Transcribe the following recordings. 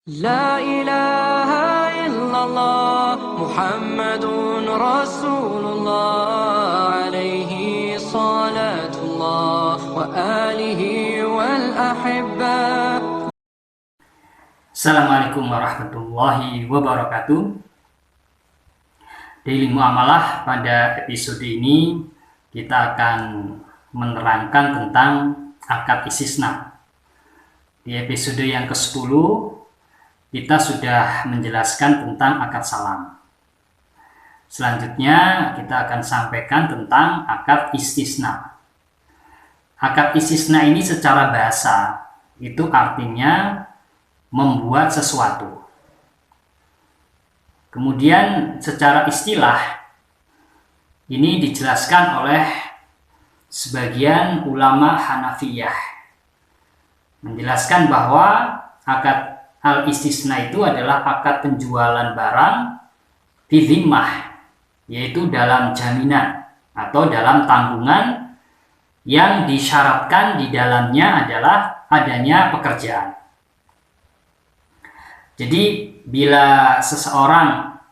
لا إله إلا الله محمد رسول الله عليه صلاة الله وآله والأحبة. Assalamualaikum warahmatullahi wabarakatuh. Daily Muamalah, pada episode ini kita akan menerangkan tentang akad istisna. Di episode yang ke-10 kita sudah menjelaskan tentang akad salam. Selanjutnya kita akan sampaikan tentang akad istisna. Akad istisna ini secara bahasa itu artinya membuat sesuatu. Kemudian secara istilah ini dijelaskan oleh sebagian ulama Hanafiyah, menjelaskan bahwa akad al-istisna itu adalah akad penjualan barang bizimmah, yaitu dalam jaminan atau dalam tanggungan yang disyaratkan di dalamnya adalah adanya pekerjaan. Jadi bila seseorang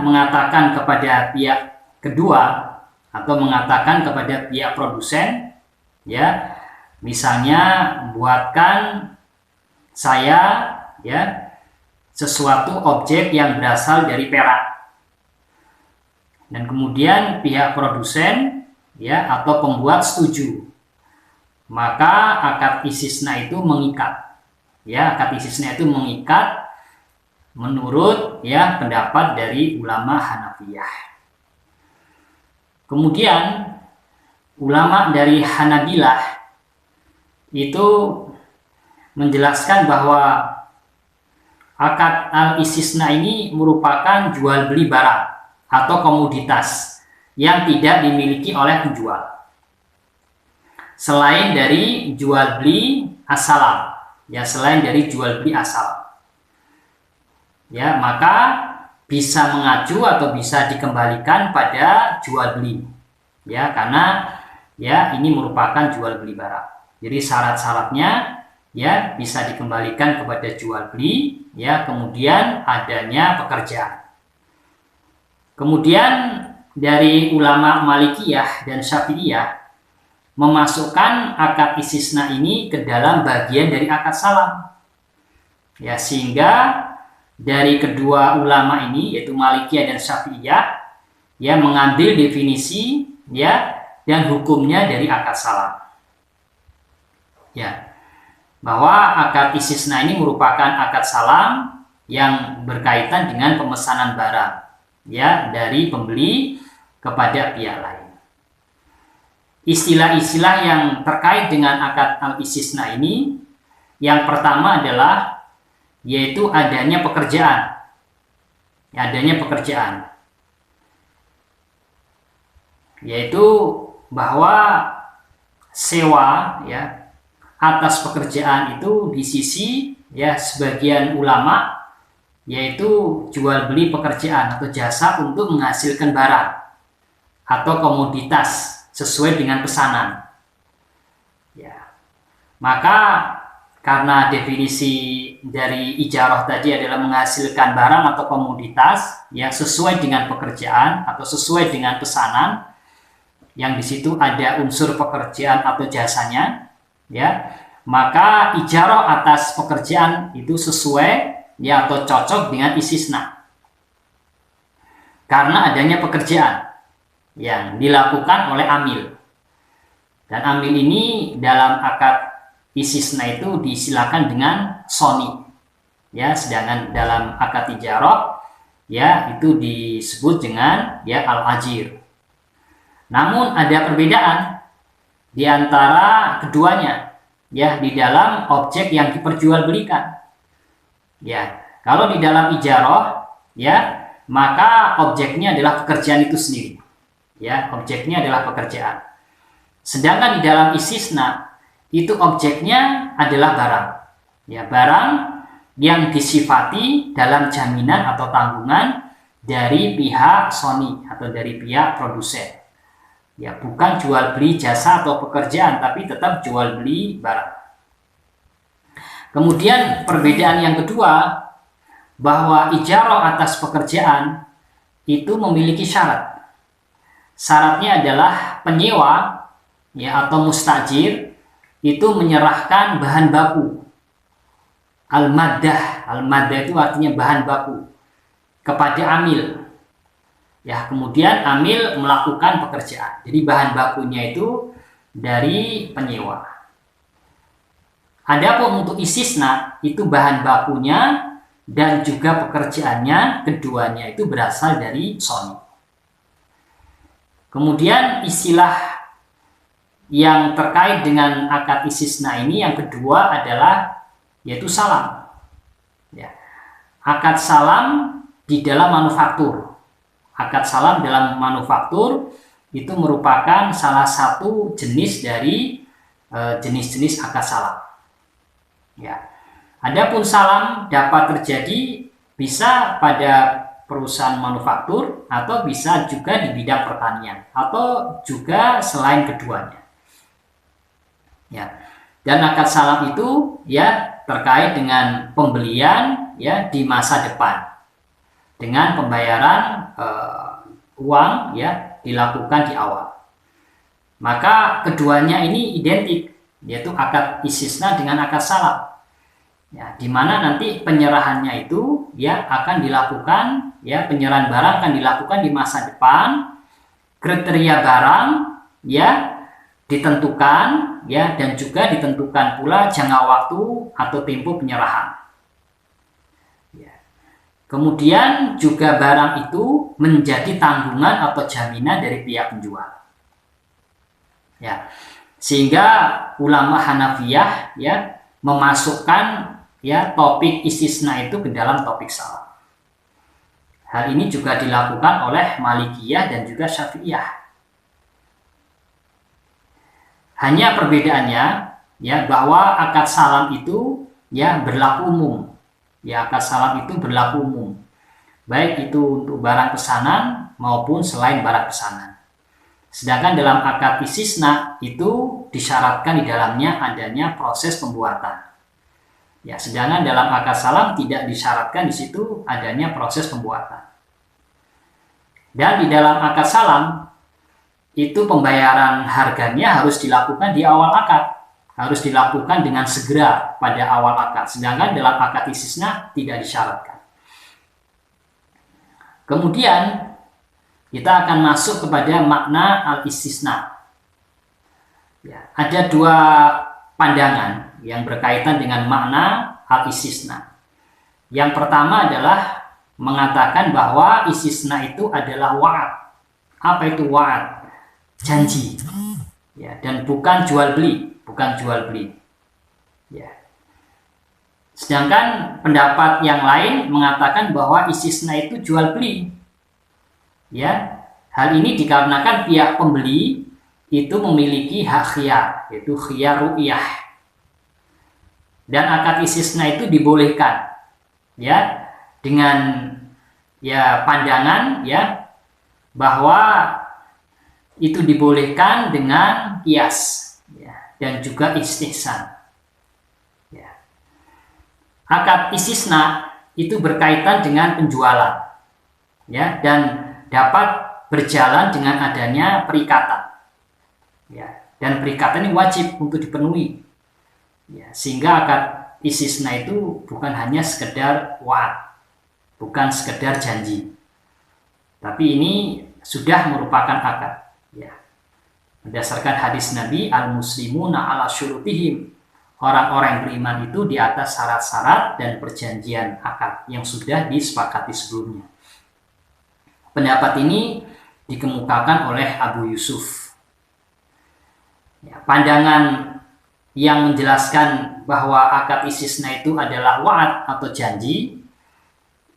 mengatakan kepada pihak kedua atau mengatakan kepada pihak produsen, misalnya buatkan saya sesuatu objek yang berasal dari perak, dan kemudian pihak produsen atau pembuat setuju, maka akad istisna itu mengikat. Akad istisna itu mengikat menurut pendapat dari ulama Hanafiyah. Kemudian ulama dari Hanabilah itu menjelaskan bahwa akad al-istisna ini merupakan jual beli barang atau komoditas yang tidak dimiliki oleh penjual, selain dari jual beli asal, selain dari jual beli asal, maka bisa mengacu atau bisa dikembalikan pada jual beli, karena ini merupakan jual beli barang. Jadi syarat-syaratnya bisa dikembalikan kepada jual beli, kemudian adanya pekerjaan. Kemudian dari ulama Malikiyah dan Syafi'iyah memasukkan akad istisna ini ke dalam bagian dari akad salam, sehingga dari kedua ulama ini, yaitu Malikiyah dan Syafi'iyah, mengambil definisi dan hukumnya dari akad salam, bahwa akad istisna ini merupakan akad salam yang berkaitan dengan pemesanan barang dari pembeli kepada pihak lain. Istilah-istilah yang terkait dengan akad al-istisna ini, yang pertama adalah yaitu adanya pekerjaan. Yaitu bahwa sewa atas pekerjaan itu di sisi sebagian ulama yaitu jual beli pekerjaan atau jasa untuk menghasilkan barang atau komoditas sesuai dengan pesanan. Maka karena definisi dari ijarah tadi adalah menghasilkan barang atau komoditas sesuai dengan pekerjaan atau sesuai dengan pesanan, yang di situ ada unsur pekerjaan atau jasanya, maka ijarah atas pekerjaan itu sesuai atau cocok dengan istisna karena adanya pekerjaan yang dilakukan oleh amil, dan amil ini dalam akad istisna itu disilakan dengan soni, sedangkan dalam akad ijarah itu disebut dengan al-ajir. Namun ada perbedaan di antara keduanya di dalam objek yang diperjualbelikan. Kalau di dalam ijarah maka objeknya adalah pekerjaan itu sendiri. Objeknya adalah pekerjaan. Sedangkan di dalam istisna itu objeknya adalah barang. Barang yang disifati dalam jaminan atau tanggungan dari pihak soni atau dari pihak produsen. Bukan jual beli jasa atau pekerjaan, tapi tetap jual beli barang. Kemudian perbedaan yang kedua, bahwa ijarah atas pekerjaan itu memiliki syarat. Syaratnya adalah penyewa ya atau mustajir itu menyerahkan bahan baku. Al-maddah itu artinya bahan baku kepada amil. Ya, kemudian amil melakukan pekerjaan. Jadi bahan bakunya itu dari penyewa. Adapun untuk istisna itu bahan bakunya dan juga pekerjaannya keduanya itu berasal dari soni. Kemudian istilah yang terkait dengan akad istisna ini yang kedua adalah yaitu salam. Ya. Akad salam di dalam manufaktur. Akad salam dalam manufaktur itu merupakan salah satu jenis dari jenis-jenis akad salam. Ya. Adapun salam dapat terjadi bisa pada perusahaan manufaktur atau bisa juga di bidang pertanian atau juga selain keduanya. Ya. Dan akad salam itu ya terkait dengan pembelian ya di masa depan dengan pembayaran uang ya dilakukan di awal. Maka keduanya ini identik, yaitu akad istisna dengan akad salam. Ya, di mana nanti penyerahannya itu ya akan dilakukan ya penyerahan barang akan dilakukan di masa depan. Kriteria barang ya ditentukan ya dan juga ditentukan pula jangka waktu atau tempo penyerahan. Ya. Kemudian juga barang itu menjadi tanggungan atau jaminan dari pihak penjual. Ya. Sehingga ulama Hanafiyah ya memasukkan ya topik istisna itu ke dalam topik salam. Hal ini juga dilakukan oleh Malikiyah dan juga Syafi'iyah. Hanya perbedaannya ya bahwa akad salam itu ya berlaku umum. Ya, akad salam itu berlaku umum. Baik itu untuk barang pesanan maupun selain barang pesanan. Sedangkan dalam akad istisna itu disyaratkan di dalamnya adanya proses pembuatan. Ya, sedangkan dalam akad salam tidak disyaratkan di situ adanya proses pembuatan. Dan di dalam akad salam itu pembayaran harganya harus dilakukan di awal akad, harus dilakukan dengan segera pada awal akad. Sedangkan dalam akad istisna tidak disyaratkan. Kemudian kita akan masuk kepada makna al-istisna. Ya, ada dua pandangan yang berkaitan dengan makna al-istisna. Yang pertama adalah mengatakan bahwa istisna itu adalah wa'ad. Apa itu wa'ad? Janji. Ya, dan bukan jual beli, Ya. Sedangkan pendapat yang lain mengatakan bahwa istisna itu jual beli. Ya, hal ini dikarenakan pihak pembeli itu memiliki hak khiyar, yaitu khiyar ru'yah. Dan akad istisna itu dibolehkan ya dengan ya pandangan ya bahwa itu dibolehkan dengan qiyas ya, dan juga istihsan. Ya. Akad istisna itu berkaitan dengan penjualan ya dan dapat berjalan dengan adanya perikatan. Ya, dan perikatan ini wajib untuk dipenuhi. Ya, sehingga akad istisna itu bukan hanya sekedar wa'ad, bukan sekedar janji. Tapi ini sudah merupakan akad. Ya. Berdasarkan hadis Nabi, al-muslimuna ala syurutihim. Orang-orang yang beriman itu di atas syarat-syarat dan perjanjian akad yang sudah disepakati sebelumnya. Pendapat ini dikemukakan oleh Abu Yusuf. Ya, pandangan yang menjelaskan bahwa akad istisna itu adalah wa'ad atau janji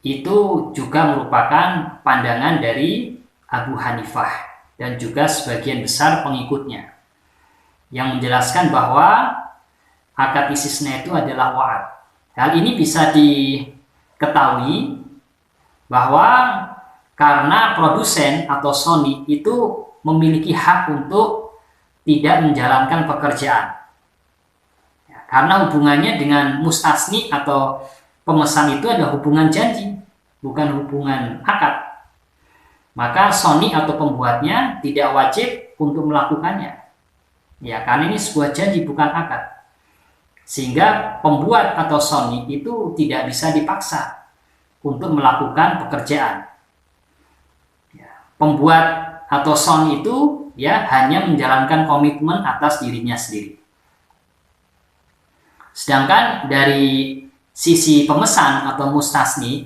itu juga merupakan pandangan dari Abu Hanifah dan juga sebagian besar pengikutnya yang menjelaskan bahwa akad istisna itu adalah wa'ad. Hal ini bisa diketahui bahwa karena produsen atau Sony itu memiliki hak untuk tidak menjalankan pekerjaan. Karena hubungannya dengan mustasni atau pemesan itu adalah hubungan janji, bukan hubungan akad. Maka soni atau pembuatnya tidak wajib untuk melakukannya. Ya, karena ini sebuah janji bukan akad. Sehingga pembuat atau soni itu tidak bisa dipaksa untuk melakukan pekerjaan. Ya, pembuat atau soni itu ya hanya menjalankan komitmen atas dirinya sendiri. Sedangkan dari sisi pemesan atau mustasni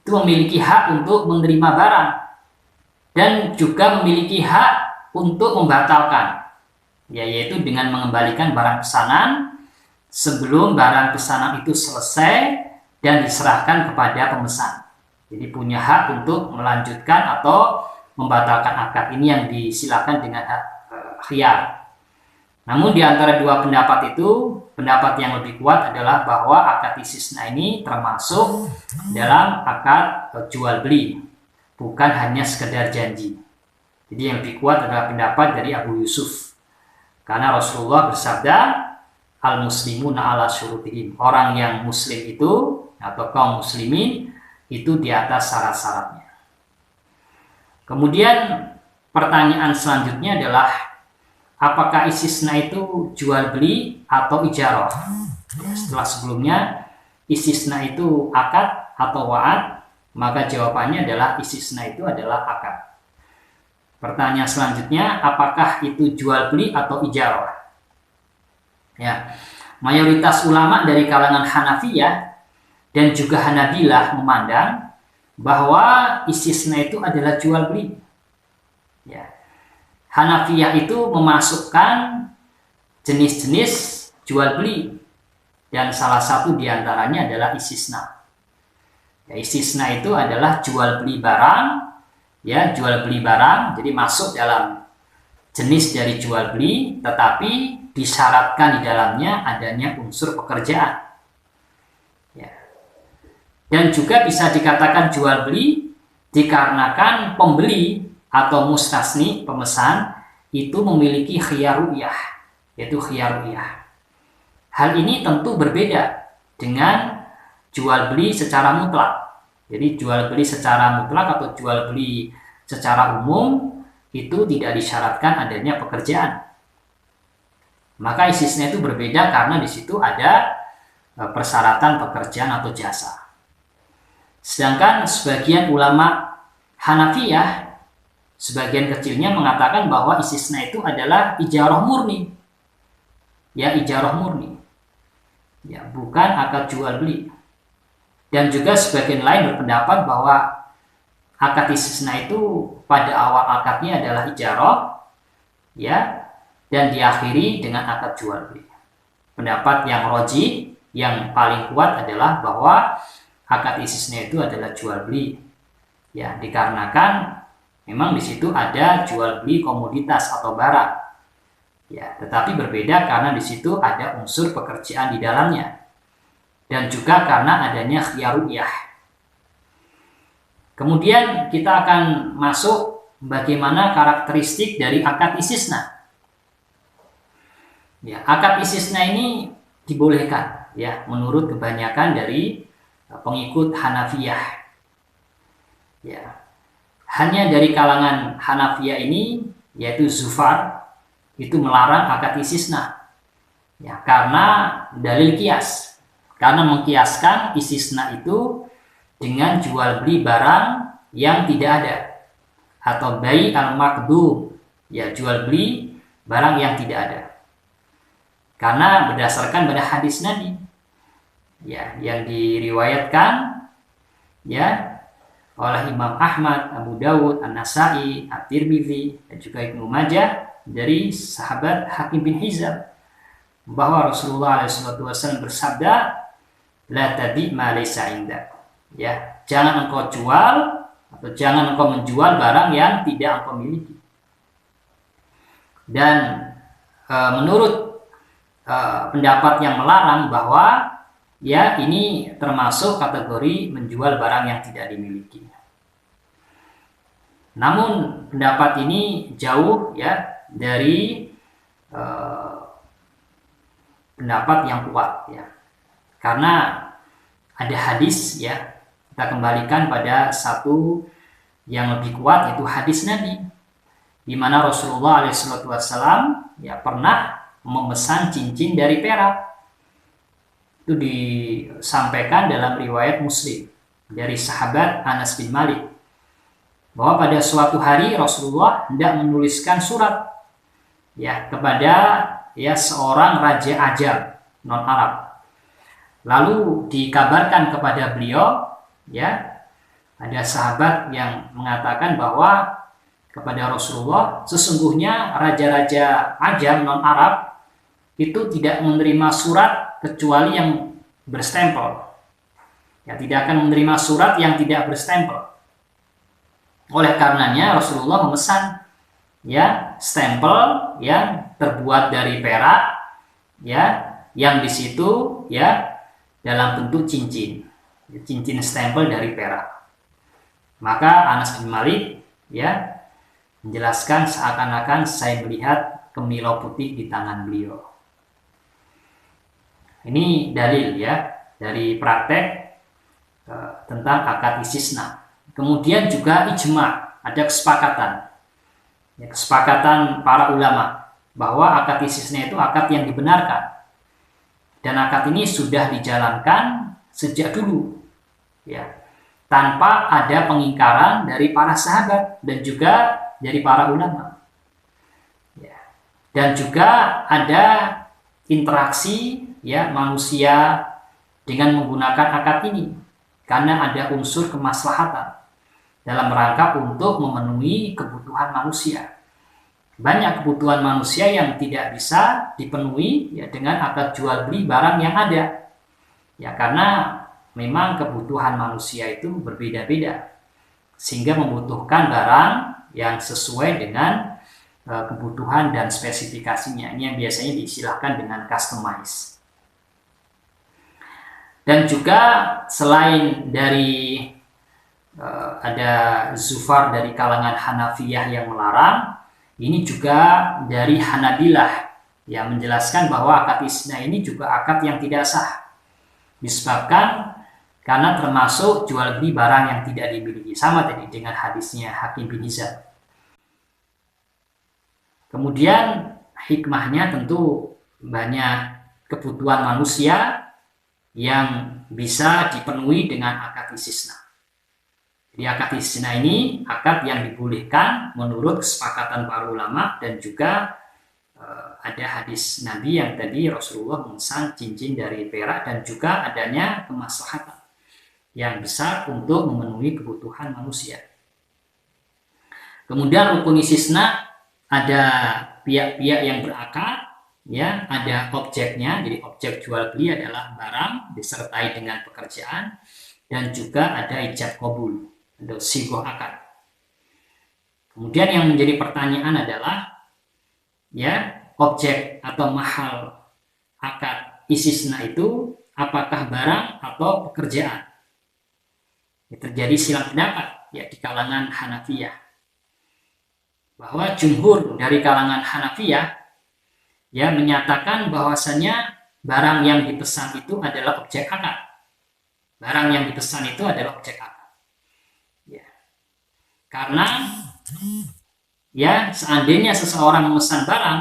itu memiliki hak untuk menerima barang dan juga memiliki hak untuk membatalkan, yaitu dengan mengembalikan barang pesanan sebelum barang pesanan itu selesai dan diserahkan kepada pemesan. Jadi punya hak untuk melanjutkan atau membatalkan akad. Ini yang disilakan dengan hak khiyar. Namun di antara dua pendapat itu, pendapat yang lebih kuat adalah bahwa akad istisna ini termasuk dalam akad jual beli, bukan hanya sekedar janji. Jadi yang lebih kuat adalah pendapat dari Abu Yusuf. Karena Rasulullah bersabda, al-muslimuna ala syurutihim. Orang yang muslim itu atau kaum muslimin itu di atas syarat-syaratnya. Kemudian pertanyaan selanjutnya adalah apakah istisna itu jual beli atau ijarah? Setelah sebelumnya istisna itu akad atau wa'ad, maka jawabannya adalah istisna itu adalah akad. Pertanyaan selanjutnya, apakah itu jual beli atau ijarah? Ya, mayoritas ulama dari kalangan Hanafiyah dan juga Hanabilah memandang bahwa istisna itu adalah jual beli. Ya. Hanafiyah itu memasukkan jenis-jenis jual beli dan salah satu diantaranya adalah istisna. Ya, istisna itu adalah jual beli barang, ya jual beli barang, jadi masuk dalam jenis dari jual beli, tetapi disyaratkan di dalamnya adanya unsur pekerjaan. Ya. Dan juga bisa dikatakan jual beli dikarenakan pembeli atau mustasni pemesan itu memiliki khiyar ru'yah, yaitu khiyar ru'yah. Hal ini tentu berbeda dengan jual beli secara mutlak. Jadi jual beli secara mutlak atau jual beli secara umum itu tidak disyaratkan adanya pekerjaan. Maka istisna itu berbeda karena di situ ada persyaratan pekerjaan atau jasa. Sedangkan sebagian ulama Hanafiyah, sebagian kecilnya mengatakan bahwa istisna itu adalah ijarah murni. Ya, ijarah murni. Ya, bukan akad jual beli. Dan juga sebagian lain berpendapat bahwa akad istisna itu pada awal akadnya adalah ijarah, ya, dan diakhiri dengan akad jual beli. Pendapat yang roji, yang paling kuat adalah bahwa akad istisna itu adalah jual beli. Ya, dikarenakan memang di situ ada jual beli komoditas atau barang. Ya, tetapi berbeda karena di situ ada unsur pekerjaan di dalamnya. Dan juga karena adanya khiyar ru'yah. Kemudian kita akan masuk bagaimana karakteristik dari akad istisna. Ya, akad istisna ini dibolehkan ya menurut kebanyakan dari pengikut Hanafiyah. Ya. Hanya dari kalangan Hanafiyah ini yaitu Zufar itu melarang akad istisna. Ya, karena dalil kias. Karena mengkiaskan istisna itu dengan jual beli barang yang tidak ada atau bai al-maqdum, ya jual beli barang yang tidak ada. Karena berdasarkan pada hadis Nabi ya yang diriwayatkan ya oleh Imam Ahmad, Abu Dawud, An-Nasai, At-Tirmidzi dan juga Ibnu Majah dari sahabat Hakim bin Hizam bahwa Rasulullah SAW bersabda, la tabi ma laysa indak. Ya, jangan engkau jual atau jangan engkau menjual barang yang tidak engkau miliki. Dan menurut pendapat yang melarang bahwa ya ini termasuk kategori menjual barang yang tidak dimiliki. Namun pendapat ini jauh ya dari pendapat yang kuat ya. Karena ada hadis ya, kita kembalikan pada satu yang lebih kuat, yaitu hadis Nabi, di mana Rasulullah SAW ya pernah memesan cincin dari perak. Itu disampaikan dalam riwayat Muslim dari sahabat Anas bin Malik, bahwa pada suatu hari Rasulullah hendak menuliskan surat ya kepada ya seorang raja ajam non Arab. Lalu dikabarkan kepada beliau ya, ada sahabat yang mengatakan bahwa kepada Rasulullah, sesungguhnya raja-raja ajam non Arab itu tidak menerima surat kecuali yang berstempel. Ya, tidak akan menerima surat yang tidak berstempel. Oleh karenanya Rasulullah memesan ya stempel yang terbuat dari perak ya, yang di situ ya dalam bentuk cincin stempel dari perak. Maka Anas bin Malik ya menjelaskan seakan-akan saya melihat kemilau putih di tangan beliau. Ini dalil ya dari praktek tentang akad istisna. Kemudian juga ijma, ada kesepakatan. Ya, kesepakatan para ulama bahwa akad istisna itu akad yang dibenarkan. Dan akad ini sudah dijalankan sejak dulu. Ya, tanpa ada pengingkaran dari para sahabat dan juga dari para ulama. Ya. Dan juga ada interaksi ya manusia dengan menggunakan akad ini karena ada unsur kemaslahatan dalam rangka untuk memenuhi kebutuhan manusia. Banyak kebutuhan manusia yang tidak bisa dipenuhi ya dengan akad jual beli barang yang ada. Ya karena memang kebutuhan manusia itu berbeda-beda sehingga membutuhkan barang yang sesuai dengan kebutuhan dan spesifikasinya. Ini yang biasanya diistilahkan dengan customize. Dan juga selain dari ada zufar dari kalangan Hanafiyah yang melarang, ini juga dari Hanabilah yang menjelaskan bahwa akad istisna ini juga akad yang tidak sah. Disebabkan karena termasuk jual beli barang yang tidak dimiliki, sama tadi dengan hadisnya Hakim bin Hizam. Kemudian hikmahnya tentu banyak kebutuhan manusia yang bisa dipenuhi dengan akad istisna. Jadi akad istisna ini akad yang dibolehkan menurut kesepakatan para ulama dan juga ada hadis Nabi yang tadi Rasulullah memesan cincin dari perak dan juga adanya kemaslahatan yang besar untuk memenuhi kebutuhan manusia. Kemudian rukun istisna ada pihak-pihak yang berakad, ya, ada objeknya. Jadi objek jual beli adalah barang disertai dengan pekerjaan dan juga ada ijab qabul untuk sigoh akad. Kemudian yang menjadi pertanyaan adalah ya, objek atau mahal akad istisna itu apakah barang atau pekerjaan? Ya, terjadi silang pendapat ya di kalangan Hanafiyah. Bahwa jumhur dari kalangan Hanafiyah ya menyatakan bahwasanya barang yang dipesan itu adalah objek akad. Barang yang dipesan itu adalah objek akad. Ya. Karena ya seandainya seseorang memesan barang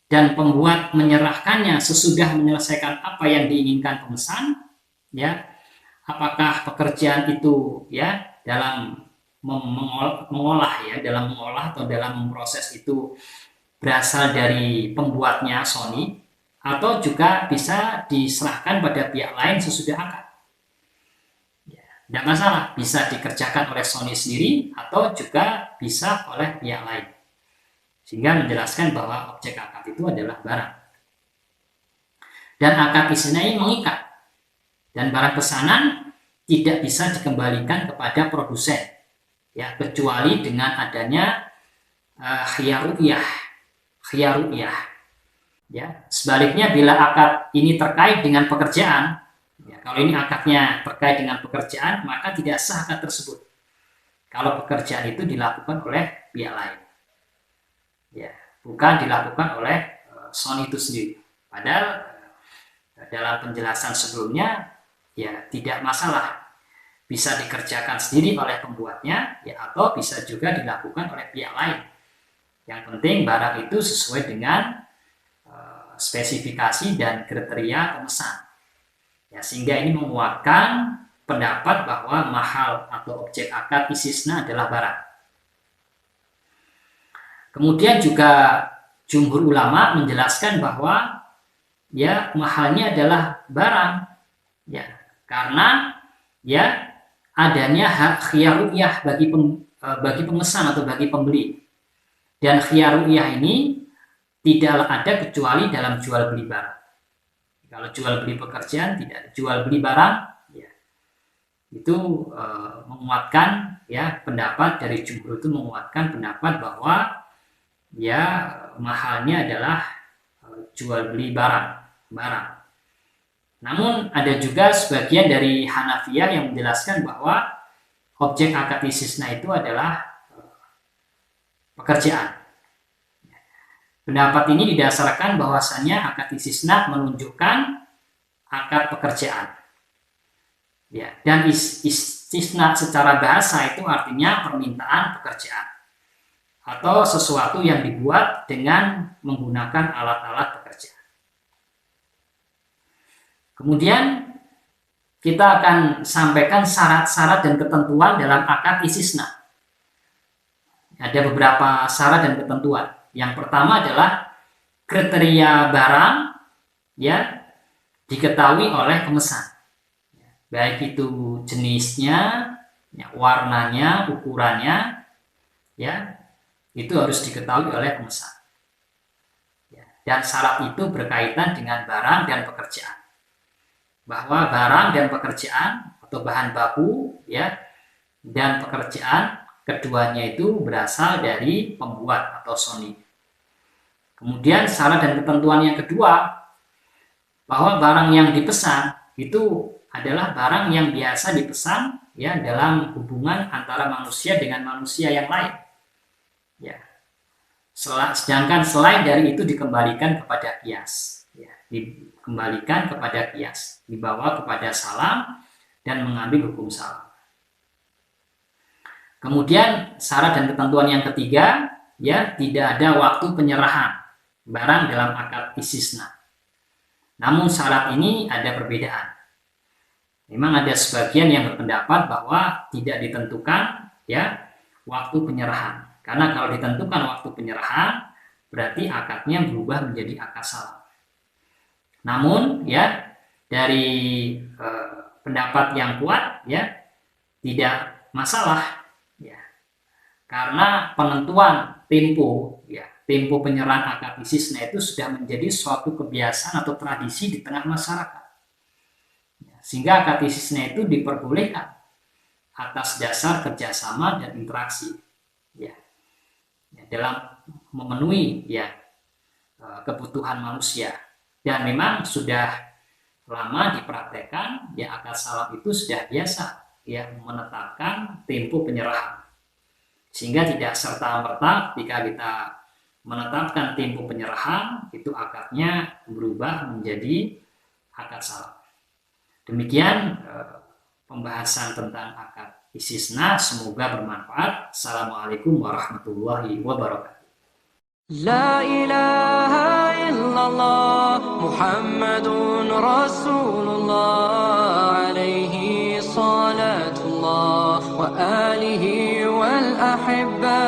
dan pembuat menyerahkannya sesudah menyelesaikan apa yang diinginkan pemesan, ya, apakah pekerjaan itu ya dalam mengolah ya, dalam mengolah atau dalam memproses itu berasal dari pembuatnya Sony atau juga bisa diserahkan pada pihak lain sesudah akad. Ya, tidak masalah, bisa dikerjakan oleh Sony sendiri atau juga bisa oleh pihak lain. Sehingga menjelaskan bahwa objek akad itu adalah barang. Dan akad istisna ini mengikat. Dan barang pesanan tidak bisa dikembalikan kepada produsen. Ya, kecuali dengan adanya khiyaruyah. Ya, sebaliknya bila akad ini terkait dengan pekerjaan, ya, kalau ini akadnya terkait dengan pekerjaan, maka tidak sah akad tersebut. Kalau pekerjaan itu dilakukan oleh pihak lain, ya, bukan dilakukan oleh Sony itu sendiri. Padahal dalam penjelasan sebelumnya, ya tidak masalah, bisa dikerjakan sendiri oleh pembuatnya, ya atau bisa juga dilakukan oleh pihak lain. Yang penting barang itu sesuai dengan spesifikasi dan kriteria pemesan. Ya, sehingga ini menguatkan pendapat bahwa mahal atau objek akad istisna adalah barang. Kemudian juga jumhur ulama menjelaskan bahwa ya mahalnya adalah barang, ya karena ya adanya hak khiyar ru'yah bagi pemesan atau bagi pembeli, dan khiyar ru'yah ini tidaklah ada kecuali dalam jual beli barang. Kalau jual beli pekerjaan tidak, jual beli barang, ya itu menguatkan ya pendapat dari jumhur, itu menguatkan pendapat bahwa ya mahalnya adalah jual beli barang. Namun ada juga sebagian dari Hanafiyah yang menjelaskan bahwa objek akad istisna itu adalah pekerjaan. Pendapat ini didasarkan bahwasannya akad istisna menunjukkan akad pekerjaan. Ya, dan istisna secara bahasa itu artinya permintaan pekerjaan atau sesuatu yang dibuat dengan menggunakan alat-alat pekerjaan. Kemudian kita akan sampaikan syarat-syarat dan ketentuan dalam akad istisna. Ada beberapa syarat dan ketentuan. Yang pertama adalah kriteria barang ya diketahui oleh pemesan. Baik itu jenisnya, ya, warnanya, ukurannya, ya itu harus diketahui oleh pemesan. Ya, dan syarat itu berkaitan dengan barang dan pekerjaan. Bahwa barang dan pekerjaan atau bahan baku ya dan pekerjaan keduanya itu berasal dari pembuat atau soni. Kemudian syarat dan ketentuan yang kedua, bahwa barang yang dipesan itu adalah barang yang biasa dipesan ya dalam hubungan antara manusia dengan manusia yang lain. Ya. Sedangkan selain dari itu dikembalikan kepada qiyas. Ya, dikembalikan kepada qiyas, dibawa kepada salam dan mengambil hukum salam. Kemudian syarat dan ketentuan yang ketiga, ya tidak ada waktu penyerahan barang dalam akad istisna. Namun syarat ini ada perbedaan. Memang ada sebagian yang berpendapat bahwa tidak ditentukan ya waktu penyerahan. Karena kalau ditentukan waktu penyerahan, berarti akadnya berubah menjadi akad salam. Namun ya dari pendapat yang kuat ya tidak masalah ya. Karena penentuan tempo ya, tempo penyerahan akad istisna itu sudah menjadi suatu kebiasaan atau tradisi di tengah masyarakat. Ya, sehingga akad istisna itu diperbolehkan atas dasar kerjasama dan interaksi. Ya. Ya, dalam memenuhi ya kebutuhan manusia, dan memang sudah lama dipraktekkan ya akad salam itu sudah biasa ya menetapkan tempo penyerahan, sehingga tidak serta-merta ketika kita menetapkan tempo penyerahan itu akadnya berubah menjadi akad salam. Demikian pembahasan tentang akad istisna, semoga bermanfaat. Assalamualaikum warahmatullahi wabarakatuh. La ilaha illallah Muhammadun Rasulullah alaihi salatullah wa alihi wal ahibba